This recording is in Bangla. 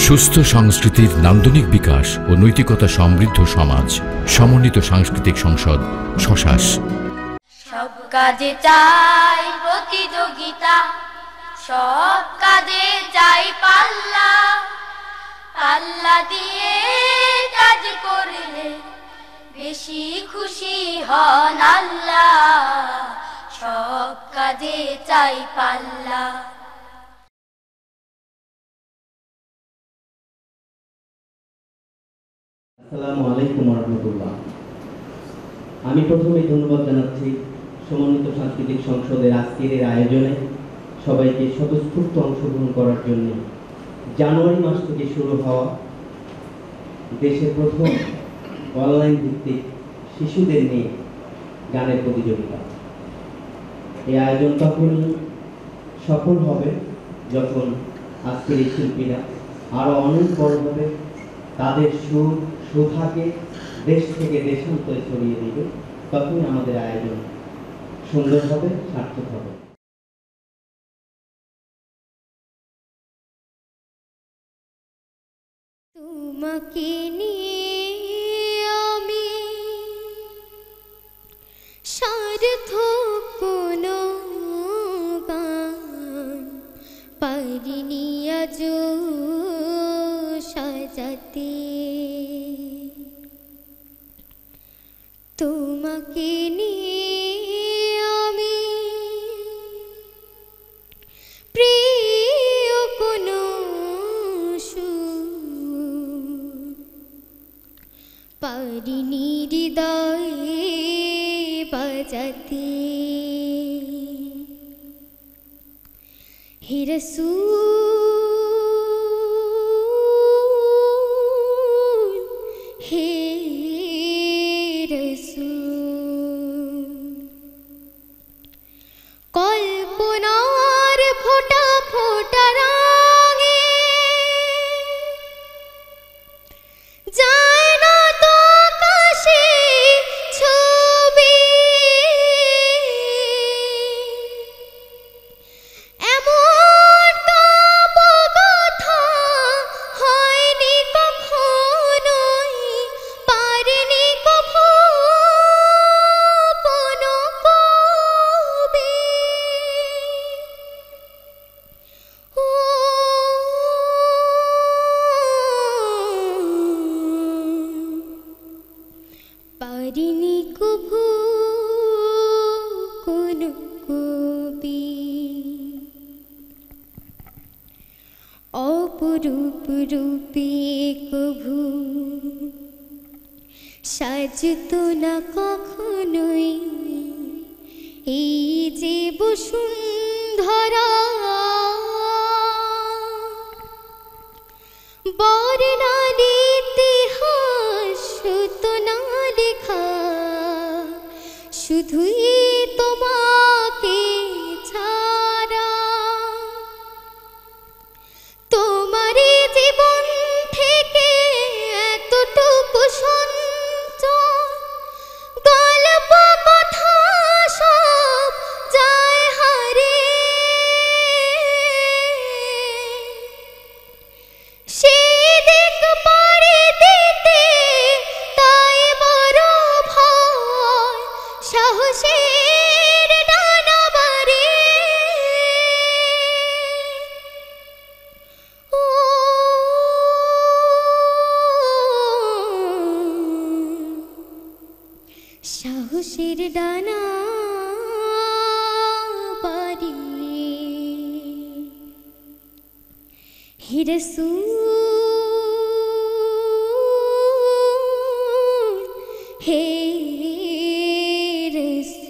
সুস্থ সংস্কৃতির নান্দনিক বিকাশ ও নৈতিকতা সমৃদ্ধ সমাজ। সমন্বিত সাংস্কৃতিক সংসদ শশাস। সব কাজে চাই প্রতিযোগিতা, সব কাজে চাই পাল্লা, পাল্লা দিয়ে কাজ করলে বেশি খুশি হন আল্লাহ। সব কাজে চাই পাল্লা। আসসালামু আলাইকুম ওয়া রাহমাতুল্লাহ। আমি প্রথমে ধন্যবাদ জানাচ্ছি সমন্বিত সাংস্কৃতিক সংসদের আজকের এই আয়োজনে সবাইকে স্বতঃস্ফূর্ত অংশগ্রহণ করার জন্য। জানুয়ারি মাস থেকে শুরু হওয়া দেশের প্রথম অনলাইন ভিত্তিক শিশুদের নিয়ে গানের প্রতিযোগিতা। এই আয়োজন তখনই সফল হবে যখন আজকের এই শিল্পীরা আরও অনেক বড় হবে, তাদের সুর সুধাকে দেশ থেকে দেশান্তরে ছড়িয়ে দিবে। তখনই আমাদের আয়োজন সুন্দর হবে, সার্থক হবে। তোমাকে নিয়ে আমি সার্থক কোনো গান পারিনি আজও সাজাতে। তোমাকে নিয়ে আমি প্রিয় কোনো সুর পারিনি হৃদয়ে বাজাতে। হে রাসূল, হে রাসূল, কল্পনার ফোঁটা ফোঁটা রঙে যায় না তো আকাশে ছবি। এমন কথা হয়নি কখনোই, পারিনি কখনো কবি। ও পারিনি কভু কোনো কবি। অপরূপ রূপে কভু সাজতো না কখনোই এই যে বসুন্ধরা। বর্ণালী ইতিহাস তো না লেখা, শুধুই তোমাকে ছাড়া। তোমার জীবন থেকে এতটুকু সঞ্চয়, গল্প কথা সব যায় হারে। সেদিক পাড়ি দিতে তাই বড় ভয়, সাহসের ডানা বাড়ে। ও সাহসের ডানা বাড়ে। হে রাসূল, হে রাসূল,